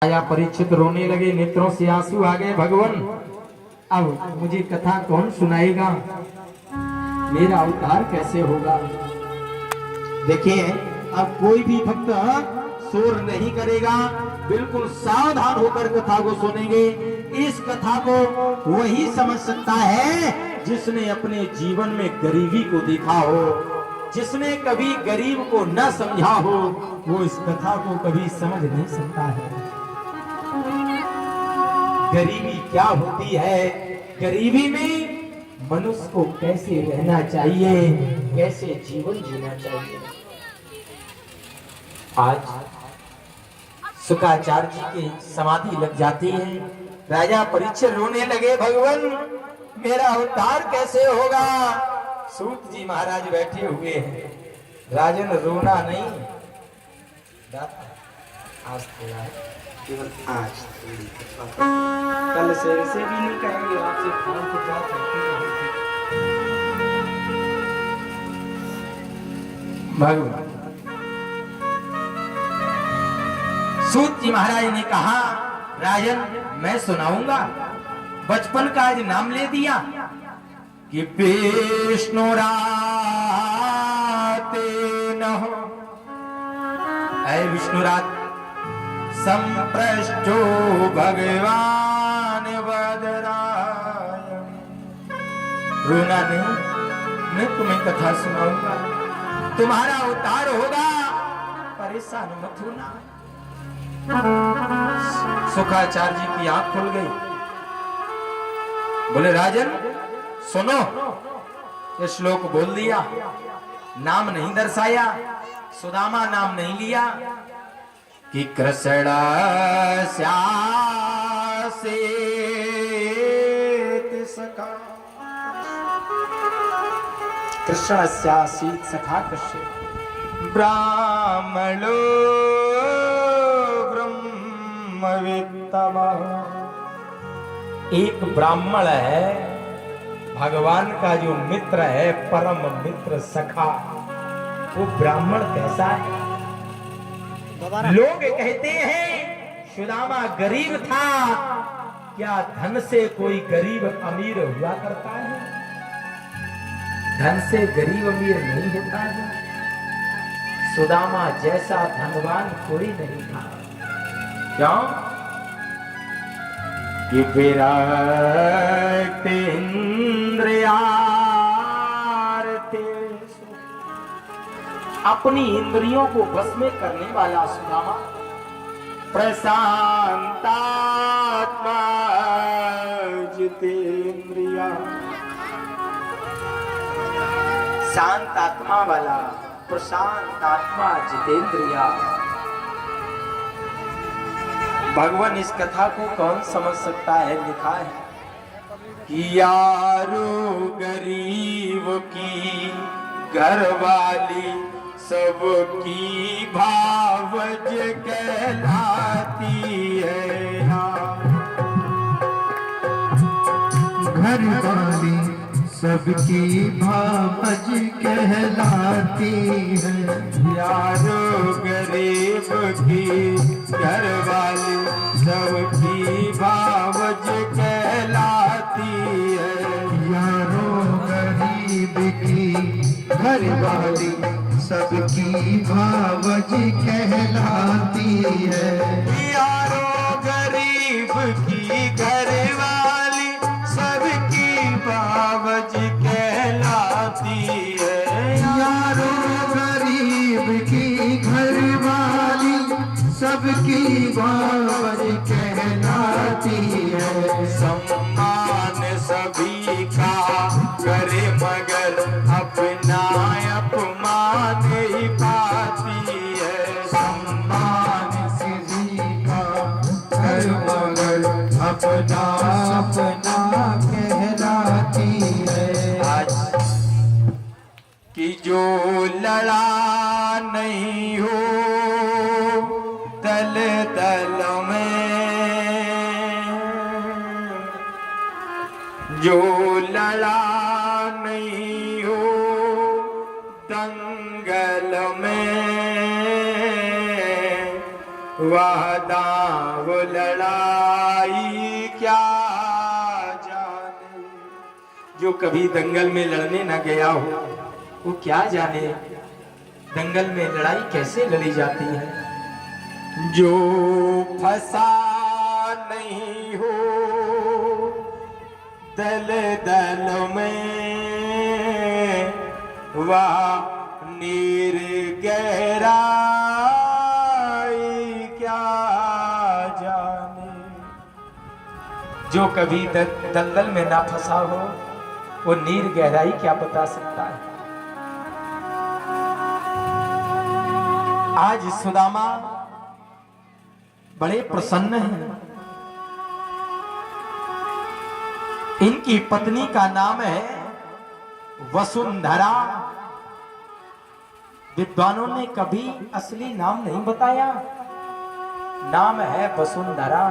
आया परीक्षित रोने लगे, नेत्रों से आंसू आ गए। भगवान अब मुझे कथा कौन सुनाएगा, मेरा अवतार कैसे होगा। देखिए अब कोई भी भक्त शोर नहीं करेगा, बिल्कुल सावधान होकर कथा को सुनेंगे। इस कथा को वही समझ सकता है जिसने अपने जीवन में गरीबी को देखा हो, जिसने कभी गरीब को न समझा हो, वो इस कथा को कभी समझ नहीं सकता है। गरीबी क्या होती है, गरीबी में मनुष्य को कैसे रहना चाहिए, कैसे जीवन जीना चाहिए। आज शुक्राचार्य जी की समाधि लग जाती है, राजा परीक्षित रोने लगे, भगवान मेरा अवतार कैसे होगा। सूत जी महाराज बैठे हुए हैं, राजन रोना नहीं, आज थोड़ा केवल आज कल से भी नहीं कहेंगे, आपसे फोन पे बात भगवान। सूत जी महाराज ने कहा, राजन मैं सुनाऊंगा। बचपन का आज नाम ले दिया कि विष्णु राते न हो, ऐ विष्णु रात संप्रष्टो भगवान बदराय। रोना नहीं, मैं तुम्हें कथा सुनाऊंगा, तुम्हारा अवतार होगा, परेशान मत होना। शुक्राचार्य जी की आंख खुल गई, बोले राजन सुनो। ये श्लोक बोल दिया, नाम नहीं दर्शाया, सुदामा नाम नहीं लिया कि कृष्ण स्यासे सखा, कृष्ण स्यासीत सखा कृष्ण ब्राह्मणो ब्रह्मवित्तम। एक ब्राह्मण है, भगवान का जो मित्र है, परम मित्र सखा, वो ब्राह्मण कैसा है। लोग कहते हैं सुदामा गरीब था, क्या धन से कोई गरीब अमीर हुआ करता है? धन से गरीब अमीर नहीं होता है। सुदामा जैसा धनवान कोई नहीं था। क्यों? कि विरक्त इंद्रियार्थे, अपनी इंद्रियों को बस में करने वाला सुदामा, प्रशांतात्मा जितेंद्रिया, शांत आत्मा वाला, प्रशांत आत्मा जितेंद्रिया। भगवान इस कथा को कौन समझ सकता है। लिखा है कि यारो गरीब की घरवाली सबकी भावज कहलाती है। घरवाली सबकी भावज कहलाती है। यारो गरीब की घरवाली सबकी भावज कहलाती है। यारो गरीब की घरवाली सबकी भावज कहलाती है। यारो गरीब की घरवाली सबकी भावज कहलाती है। यारो गरीब की घरवाली सबकी भावज कहलाती है। सम्मान सभी का करे मगर अपना अपमान ही पाती है। सम्मान सभी का कर मगर अपना अपना कहलाती है। आज कि जो लड़ा नहीं हो दल दल में, जो लड़ा नहीं हो दंगल में, वह दाव लड़ाई क्या जाने। जो कभी दंगल में लड़ने न गया हो वो क्या जाने दंगल में लड़ाई कैसे लड़ी जाती है। जो फंसा नहीं हो दल दल में वह नीर गहराई क्या जाने। जो कभी दलदल में ना फंसा हो वो नीर गहराई क्या बता सकता है। आज सुदामा बड़े प्रसन्न हैं। इनकी पत्नी का नाम है वसुंधरा। विद्वानों ने कभी असली नाम नहीं बताया, नाम है वसुंधरा।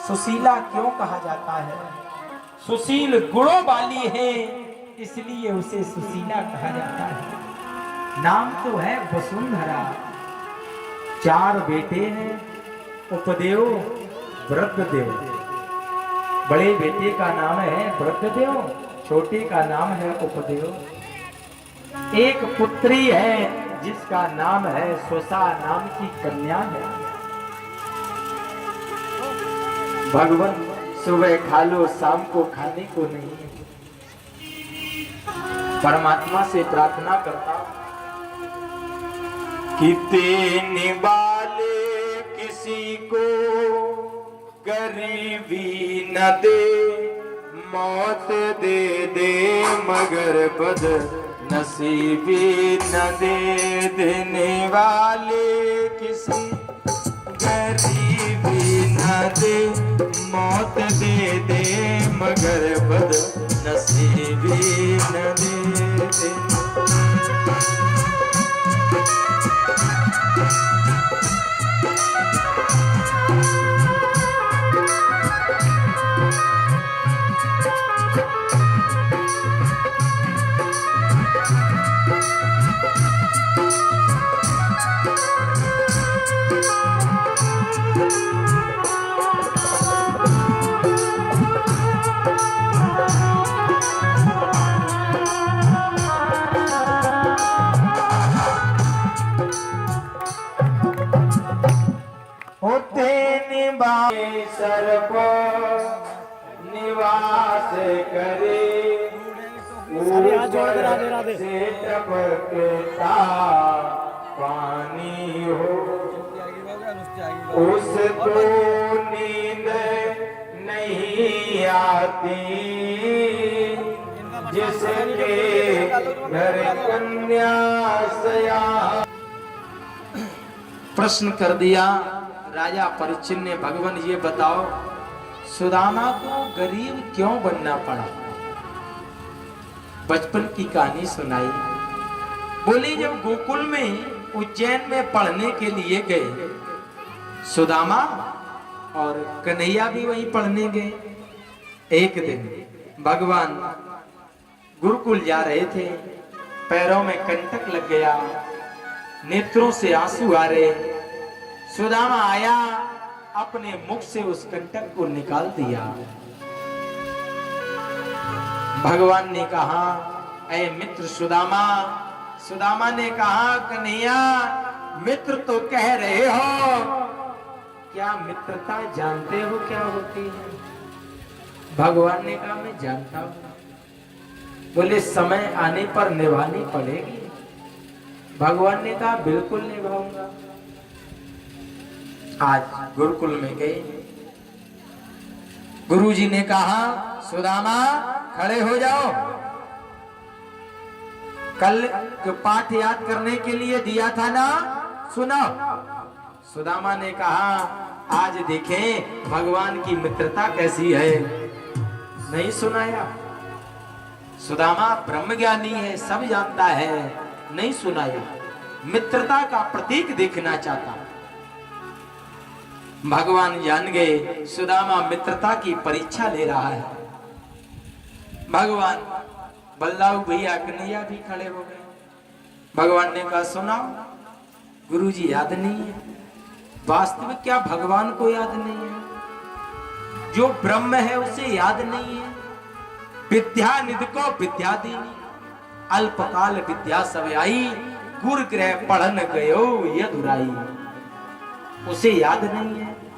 सुशीला क्यों कहा जाता है? सुशील गुणों वाली है इसलिए उसे सुशीला कहा जाता है। नाम तो है वसुंधरा। 4 बेटे हैं, उपदेव, वृद्धदेव। बड़े बेटे का नाम है वृद्धदेव, छोटे का नाम है उपदेव। एक पुत्री है जिसका नाम है स्वसा नाम की कन्या है। भगवान सुबह खा लो शाम को खाने को नहीं है। परमात्मा से प्रार्थना करता कि देने वाले किसी को गरीबी न दे, मौत दे दे मगर बद नसीबी न दे। देने वाले किसी गरीबी न दे, मौत दे दे मगर बद नसीबी न दे। सर्प निवास करे से टपकता पानी हो, उसको नींद नहीं आती जिसके घर कन्या सया। प्रश्न कर दिया राजा परीक्षित ने, भगवान ये बताओ सुदामा को गरीब क्यों बनना पड़ा? बचपन की कहानी सुनाई। बोली जब गोकुल में उज्जैन में पढ़ने के लिए गए सुदामा और कन्हैया भी वहीं पढ़ने गए। एक दिन भगवान गुरुकुल जा रहे थे, पैरों में कंटक लग गया, नेत्रों से आंसू आ रहे। सुदामा आया, अपने मुख से उस कंटक को निकाल दिया। भगवान ने कहा ऐ मित्र सुदामा। सुदामा ने कहा कन्हैया मित्र तो कह रहे हो, क्या मित्रता जानते हो क्या होती है? भगवान ने कहा मैं जानता हूं। बोले समय आने पर निभानी पड़ेगी। भगवान ने कहा बिल्कुल निभाऊंगा। आज गुरुकुल में गए, गुरुजी ने कहा सुदामा खड़े हो जाओ, कल जो पाठ याद करने के लिए दिया था ना सुनो। सुदामा ने कहा आज देखें भगवान की मित्रता कैसी है। नहीं सुनाया। सुदामा ब्रह्मज्ञानी है, सब जानता है, नहीं सुनाया। मित्रता का प्रतीक देखना चाहता। भगवान जान गए सुदामा मित्रता की परीक्षा ले रहा है। भगवान बल्लाऊ भैया कन्हैया भी खड़े हो गए। भगवान ने कहा सुनाओ। गुरुजी याद नहीं है। वास्तविक क्या भगवान को याद नहीं है? जो ब्रह्म है उसे याद नहीं है? विद्या निधि को विद्या दीनी, अल्पकाल विद्या सब आई, गुर गृह पढ़न गयो यदुराई। उसे याद नहीं है?